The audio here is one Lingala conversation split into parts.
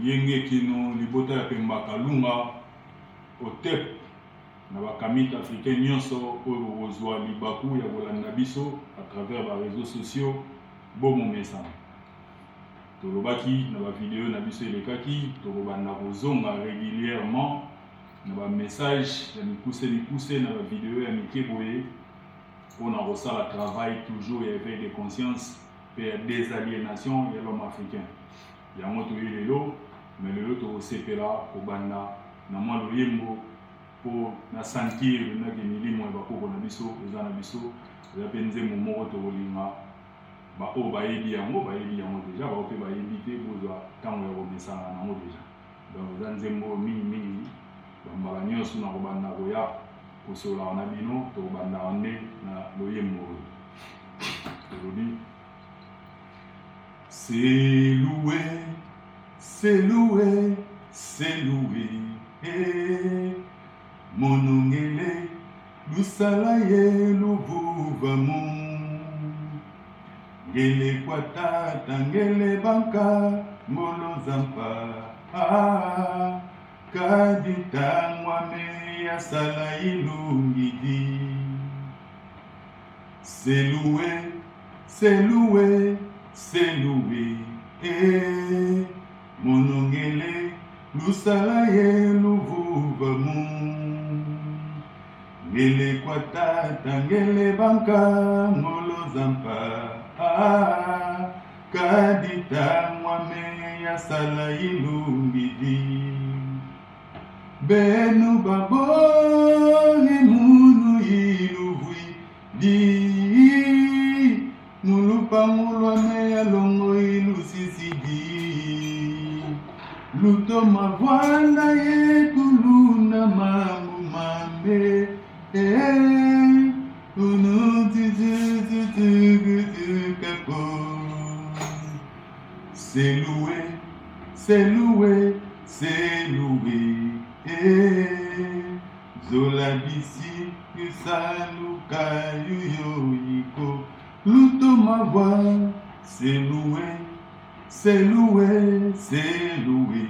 yenge kino libota ya Pemba Kalunga otep na bakamite africain nyonso oyo ozwa libaku ya kolanda biso à travers les réseaux sociaux bomo mesana tolobaki na ba vidéo na biso elekaki tokobanda kozonga régulièrement na ba message ya mikuse na ba vidéo ya mikeboye pour na kosala travail toujours ya éveil de conscience et des aliénations ya l'homme africain yango toyi lelo mais lelo tokosepela kobanda na mwa loyembo pour na sentir na ke milimo ya bakoko na biso eza na biso eza mpe nzembo moko tokolinga baoyo bayebi yango deja bao mpe bayebi te bozwa ntango ya komesana nango deja donc eza nzembo mingimingi bambala nyonso na kobanda koya kosolaka na bino tokobandaka nde na loyembo oyo tolobi c'est loué, c'est loué, c'est loué. Monongele, lusalaye lubuvamu. Ngele kwata, tangele banka, molo zampa. Kadita mwame ya salayi lungidi. C'est loué, c'est loué. C'est loué, monongele, lusalaye luvuvamu. Ngele kwata, tangele banka, molo zampa. Kadita mwame ya salayi lungidi. Benu babo, munu iluvui, di. Mulupa mulwane ya longo ilu sisidi. Luto mavwana yetu luna mamu mame. Unu tutututututukapo. C'est loué, c'est loué, c'est loué. Zola bisi kusaluka yuyoyiko. Luto ma voix, c'est loué, c'est loué, c'est loué.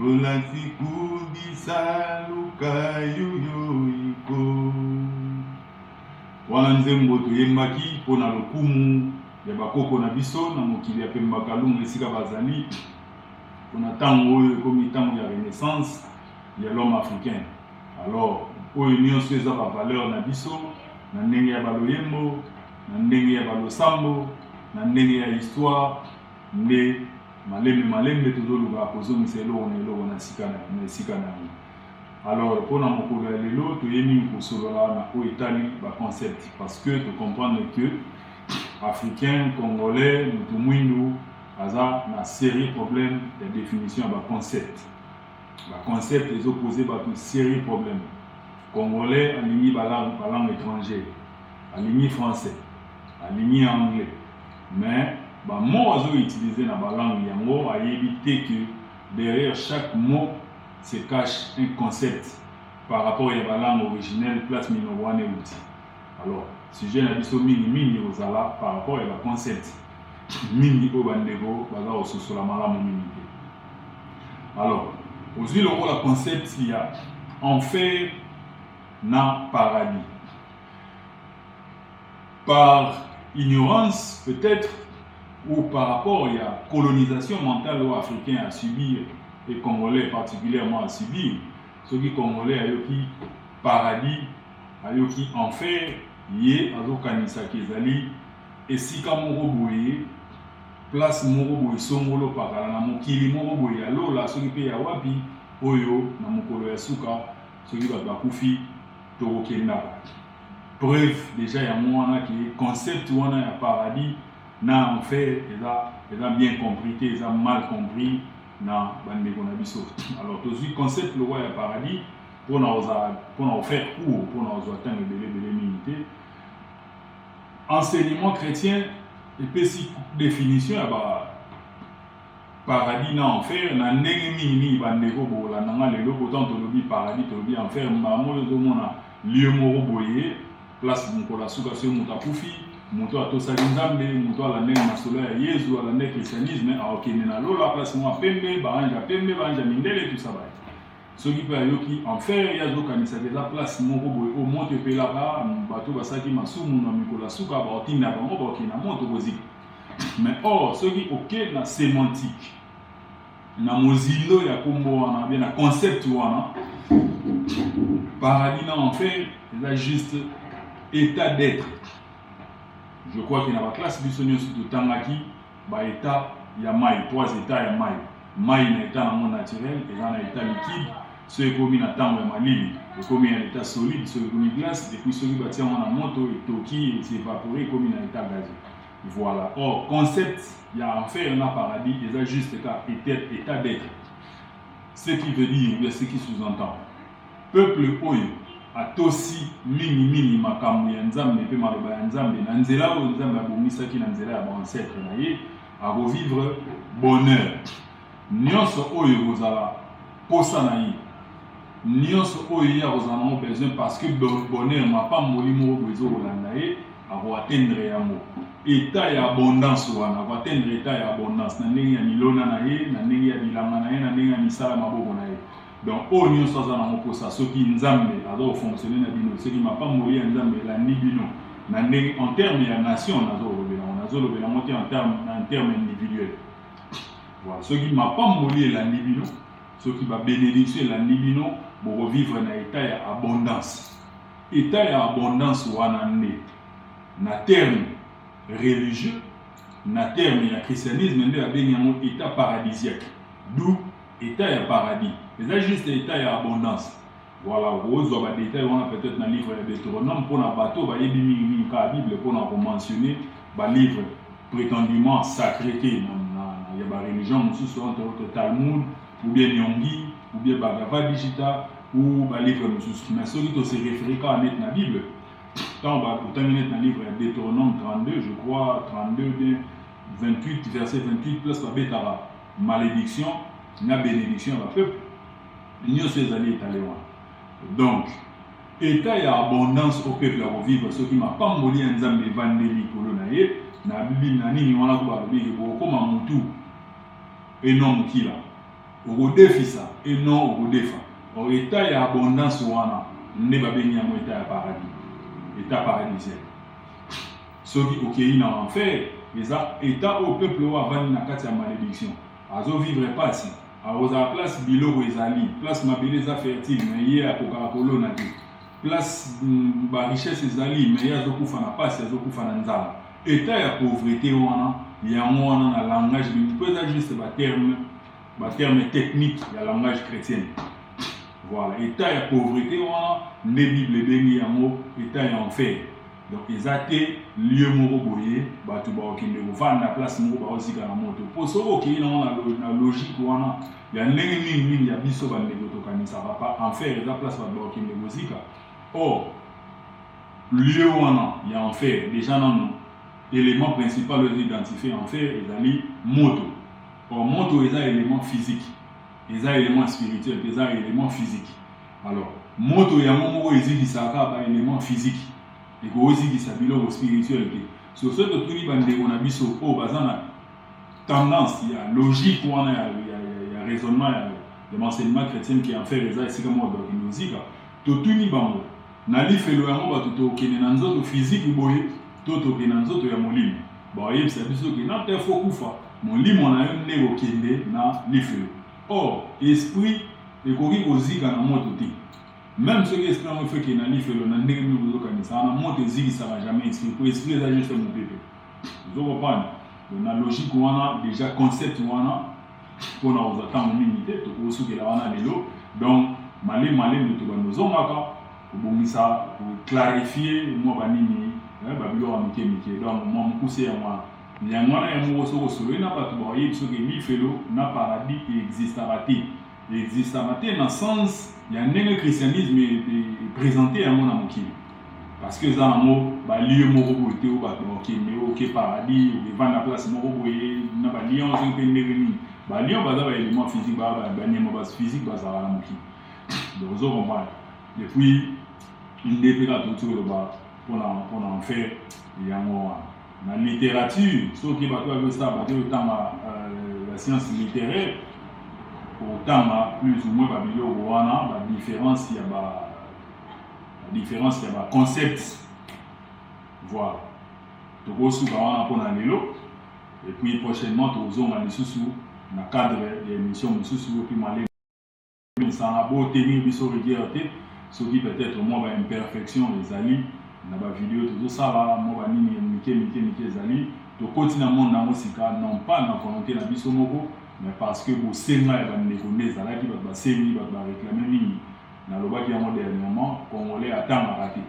Rolati kubisa luka yuyoiko. Wana nzembo toyembaki pona lokumu ya bakoko na biso na mokili ya Pemba Kalunga esika bazali pona tango oyo ekomi tango ya renaissance ya l'homme africain. Alors oyo nyonso eza ba valeur na biso na ndenge ya baloyembo, na ndenge ya balosambo, na ndenge ya histoire, nde malembe tozoluka kozongisa eloko na esika na yango. Alors mpona mokolo ya lelo toyemi kosolola na oyo etali baconcept parce que to comprendre que africain, congolais, mutu mwindu aza na série problème ya définition ya baconcept. Baconcept ezopose bato série problème. Congolais aligné langue étrangère, aligné français, aligné anglais. Mais bah mot utilisé dans la langue yango a évité que derrière chaque mot se cache un concept par rapport à la langue originelle place minowane outil. Alors sujet na biso mini ozala par rapport à la concept mini o bandego baza ososola malamu mini. Alors aujourd'hui le la concept il y a en fait na paradis. Par ignorance peut-être ou par rapport à la colonisation mentale où africain a subi et congolais particulièrement a subi, ce qui congolais a eu qui paradis, a eu qui enfer, yé azokanisa kezali et si kamoro boye place moro boye songolo pakala na mokili moro boye alo la soki pe ya wapi oyo na mokolo ya suka soki bakufi preuve déjà ya mwana qui concept wana ya paradis na en fait eza bien compris eza mal compris na bandeko na biso. Alors tozwi concept le roi ya paradis pour na faire court pour na atteindre belé minité enseignement chrétien et puis si définition ya ba paradis na enfer na ndenge mingi bandeko bola nanga lelo pourtant tolobi paradis tolobi enfer mbamo yo mona lieu moko boye place moko la suka so muta kufi moto atosali nzambe moto alande masolo ya yezu alande christianisme aokende na lola place mwa pembe baanja mindele tout ça baye soki mpe ayoki enfer ye azokanisaka eza place moko boye o moto epelaka bato basaki masumu na mikolo ya suka baotinda bango baokende na moto kozika mais or soki oke na sémantique na mozindo ya kombo wana bien na concept wana paradis na enfer eza juste état d'être. Je crois que dans la classe biso nyonso totangaki ba état ya mai, 3 états ya mai. Mai na état na monde naturel et na état liquide, ce ekomi na tango ya malili, ekomi na état solide, ce ekomi glace et puis celui batia na moto et toki et s'évaporer ekomi na état gazeux. Voilà. Or concept ya enfer na paradis eza juste état d'être. Ce qui veut dire, ce qui sous-entend peuple oyo atosi mingi makambo ya nzambe pe maloba ya nzambe na nzela oyo nzambe abomisaki na nzela ya baancetre na ye akovivre bonheur nyonso oyo kozala posa na ye nyonso oyo ye akozala nango besoin parce que bonheur mapamboli moko boye ezokolanda ye akoatteindre yango état ya abondance wana akoatteindre état ya abondance na ndenge ya milona na ye na ndenge ya bilanga na ye na ndenge ya misala maboko na ye. Donc, au niveau de la posa, ce qui nous a fonctionné dans bino, ce qui m'a pas mouru en Nzambe, la nibino, en termes de nation, on a monté en termes individuels. Voilà, ce qui m'a pas mouru la nibino, ce qui va bénéficier la nibino pour revivre dans l'état d'abondance. État d'abondance ou en termes religieux, en termes de christianisme, il y a un état paradisiaque. D'où état de paradis. C'est juste l'état d'abondance. Voilà, vous avez des détails, on a peut-être dans le livre de Deutéronome, pour un bateau, il y a des Bible, pour mentionner le livre prétendument sacré qui est dans la religion, entre autres Talmud, ou bien Nyongi, ou bien Bhagavad Gita, ou le livre de mais celui qui se réfère à mettre dans la Bible. Quand on va terminer dans le livre de Deutéronome 32, je crois, 32, 28, verset 28, plus la bétara, malédiction, la bénédiction à peuple, nous ces années étalées. Donc, état et abondance au peuple à vivre, ce qui m'a pas mouru en Zambie, Vandeli, Kolonaye, na Bibi, Nani, on a dit que comme un moutou, et non Mukila, au défi ça, et non au défi. Au état et abondance, on a, n'est pas béni à mon état paradis, état paradisien. Ce qui, ok, il en fait, les états au peuple avant une malédiction. Azo vivre pas ici. À la place Bilo Ezali, place Mabeleza fertile, mais il y a Coca-Cola na place ba richesse Ezali, mais il y a Zokufa na passe, il y a Zokufa na nzala. État ya pauvreté wana, il y a un na langage, mais peut être juste ba terme technique, il y a langage chrétien. Voilà, état ya pauvreté wana, ne Bible bengi yango, état ya enfer. Donc, ils ont été lieu moko boye, bato ba okende kovanda place moko ba osika na moto. Pour ça ok na logique wana, ya ndenge mingi ya biso ba ndeko tokanisa pas en faire la place ba okende kozika. Or lieu wana ya enfer déjà non élément principal de identifier enfer ezali moto. Or moto est un élément physique, est un élément spirituel, est un élément physique. Alors moto ya moko ezili saka ba élément physique. Et que aussi qui s'habille au spiritualité. Sur ce que tout le monde a biso au bazana tendance, il y a logique, il y a raisonnement, il y a l'enseignement chrétien qui en fait les aides, c'est comme moi dans musique. Tout le monde n'a fait le amour, tout le monde a physique, tout le monde a molim. Bon, il y a des choses qui n'ont pas faux koufa. Mon lim on a un néo kende na l'ifelo. Or, esprit et kori aussi dans la moto. Même ce qui est extrêmement fait qu'il y a un livre, on a un livre qui a un monte zigi, ça va jamais expliquer. Pour expliquer ça, juste mon bébé. Vous comprenez? On a logique, on a déjà concept, on a pour nous attendre une minute, pour ceux qui ont de l'eau. Donc, malé, nous devons nous omaka, pour clarifier, moi, banini, babilo a mike. Donc, moi, je pousse à moi. Il y a un moment où on n'a pas de boyer, parce que l'ifelo n'a paradis et existera-t-il. Il existera-t-il dans le sens. Il y a un christianisme présenté à mon amour. Parce que ça, il y a un lieu qui est paradis, il y a la place qui est lion, il y a un élément physique, il y a un élément physique, il y a un donc, vous comprenez. Et puis, il y a un pour en faire la littérature, ce qui va autant la science littéraire, autant plus ou moins la différence, il y a un concept. Voilà. Et puis prochainement, nous allons dans le cadre de l'émission, ça a beau tenir ce qui peut-être moi imperfection les alliés na ba vidéo tout ça va moi ba nini mike zali to continue monde na musika non pas na volonté na biso moko mais parce que bo senga ba ndeko zala ki ba semi ba réclamer nini na lobaki ya dernièrement congolais attend raté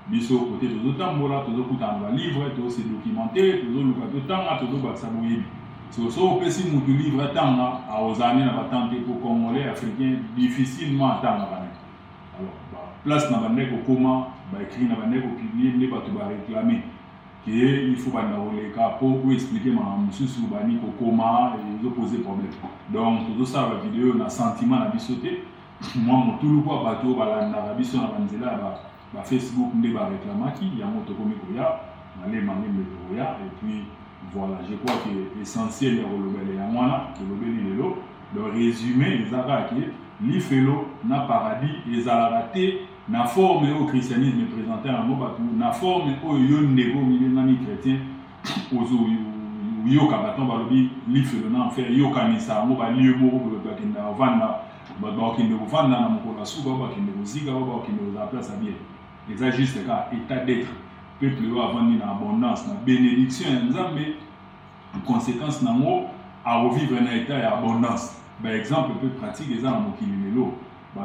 biso côté tout tambola tout kuta na livre tout se documenter tout luka tout tanga tout ba saboyebi so pesi mutu livre tanga a ozane na batante pour congolais africain difficilement attendre alors place na bandeko comment écrit na bandeko publier les bato ba réclamer que il faut ba na pour expliquer ma mususu bani ko comment et ils poser problème donc tout ça la vidéo na sentiment na bisoté moi mon tout le quoi bato ba na biso na banzela ba Facebook nde ba réclamaki ya moto komi koya na les mangé koya et puis voilà je crois que l'essentiel est relobele ya mwana que lobeli lelo le résumé les araki l'ifelo na paradis les raté na forme au christianisme présenté en mobatu na forme au yo ndeko milingani chrétien ozo yo kabaton balobi l'ifelo na faire yo kanisa mo ba lieu mo ko ba kinda vanda ba kinda vanda na mokola suba ba kinda zika ba kinda za place bien et ça juste cas état d'être peuple avant ni na abondance na bénédiction nzambe conséquence na mo à revivre un état d'abondance. Par exemple, peu pratique des armes qui numéro,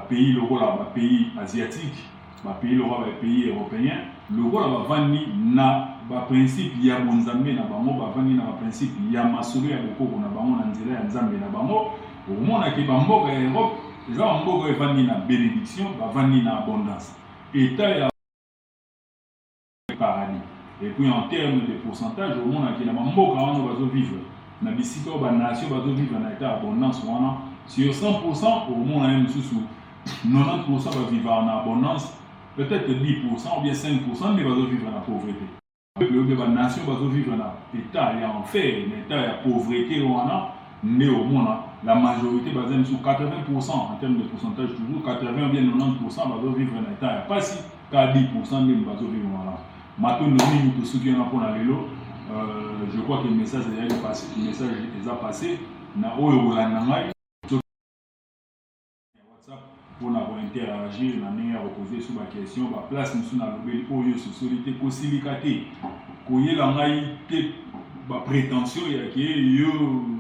pays local, pays asiatique, pays local, pays européen, local va vani na principe ya bonzambe na bango, va vani na principe ya masolo ya boko na bango na nzela ya nzambe na bango. Au monde qui bamboka Europe, les armes boko vani na bénédiction, va vani na abondance. État ya paradis. Et puis en termes de pourcentage, au monde qui na bamboka on va vivre. Na bisika ba nation ba vivre na état abondance wana sur 100% au monde même sous 90% va vivre en abondance, peut-être 10% ou bien 5% mais va vivre en pauvreté. Le ba nation va vivre en état et en fait l'état de pauvreté wana né au monde la majorité va être sur 80% en termes de pourcentage toujours 80 ou bien 90% va vivre en état pas si qu'à 10% même va vivre wana. Maintenant nous tout ce qui est pour la lelo je crois que le message est passé. Le message est passé. Na WhatsApp pour interagir, na reposer sur ma question. La place nous na lobeli oyo socialité kosilikate. Koye la ngai te ba prétention ya ke yo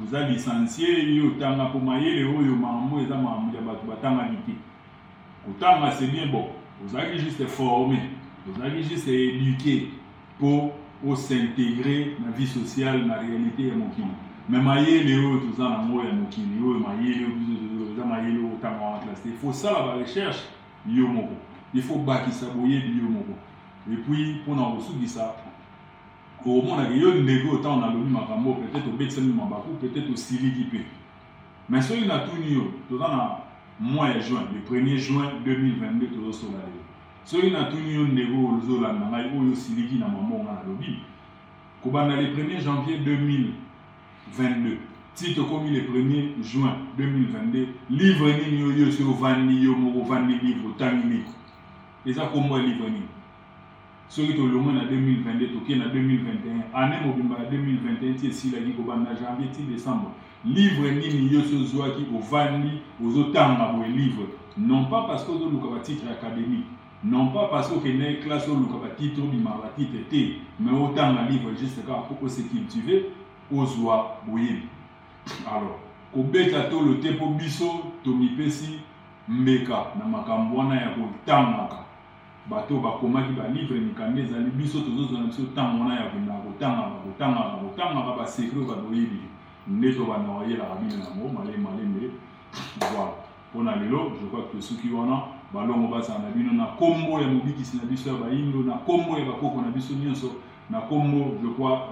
za licencié yo tanga pour mayele oyo mambo eza mambo ya bato batanga lité. Kotanga c'est bien bon. Vous avez juste formé, vous avez juste éduqué pour s'intégrer dans la vie sociale, dans la réalité de Mokili. Mais il faut ça la recherche, il faut bâtir ça, et puis pour nous ressourcer ça, au moment où il y a un négo, autant on a l'objet Makambo, peut-être au Betsemi Mabakou, peut-être au Sili Kipé. Mais ce qui a tout eu, tout dans le mois de juin, le 1er juin 2022, tout ça. So il a tout eu négo au Zolanda, il y a Siliki na maman na lobby. Kobana le 1er janvier 2022. Si tu commis le 1er juin 2022, livre ni yo sur vandi yo mo vandi livre tamini. Et ça comment livre ni. So il to le mois na 2022 to ki na 2021, année mobimba 2021 ti si la gi kobana janvier ti décembre. Livre ni yo sur zoa ki ko vandi aux otanga bo livre. Non pas parce que zo luka titre académique. Non pas parce que les classes où le titre T, mais autant la livre juste pour se cultiver aux oies bouillir. Alors, au bêta le tempo biso, Tomi Pessi, Mbeka, Namakambwana ya Tamaka. Bateau Bakoma qui va livre ni Kandé, Zali biso, tous les autres Tamona ya Tanga, va sécure, va bouillir. Neto va noyer la rabine d'amour, malé, voilà. On a l'élo, je crois que ceux qui en ont. Balongo basa na bino na kombo ya mobikisi na biso ya baindo na kombo ya bakoko na biso nyonso na kombo je crois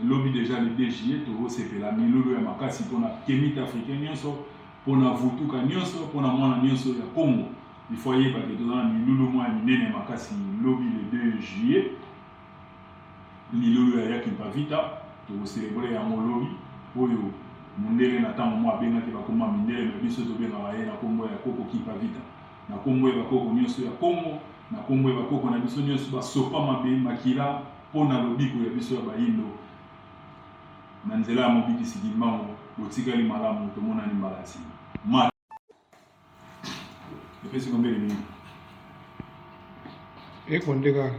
lobby déjà le DGE to sepela milolo ya makasi pona kemite africain nyonso pona vutuka nyonso pona mwana nyonso ya Congo il faut y parce que tout ça milulu moi minene makasi lobby le 2 juillet milulu ya Kimpavita to célébrer ya lobby oyo mundele na tango mo abenga ke bakoma mindele na biso to benga waye na kombo ya koko Kimpavita na kombo ya bakoko nyonso ya Kongo na kombo ya bakoko na biso nyonso basopa mabe makila pona lobiko ya biso ya bayindo na nzela ya mobikisi dimango botikali malamu tomonani mbalati ma epesi kombele nini ekondeka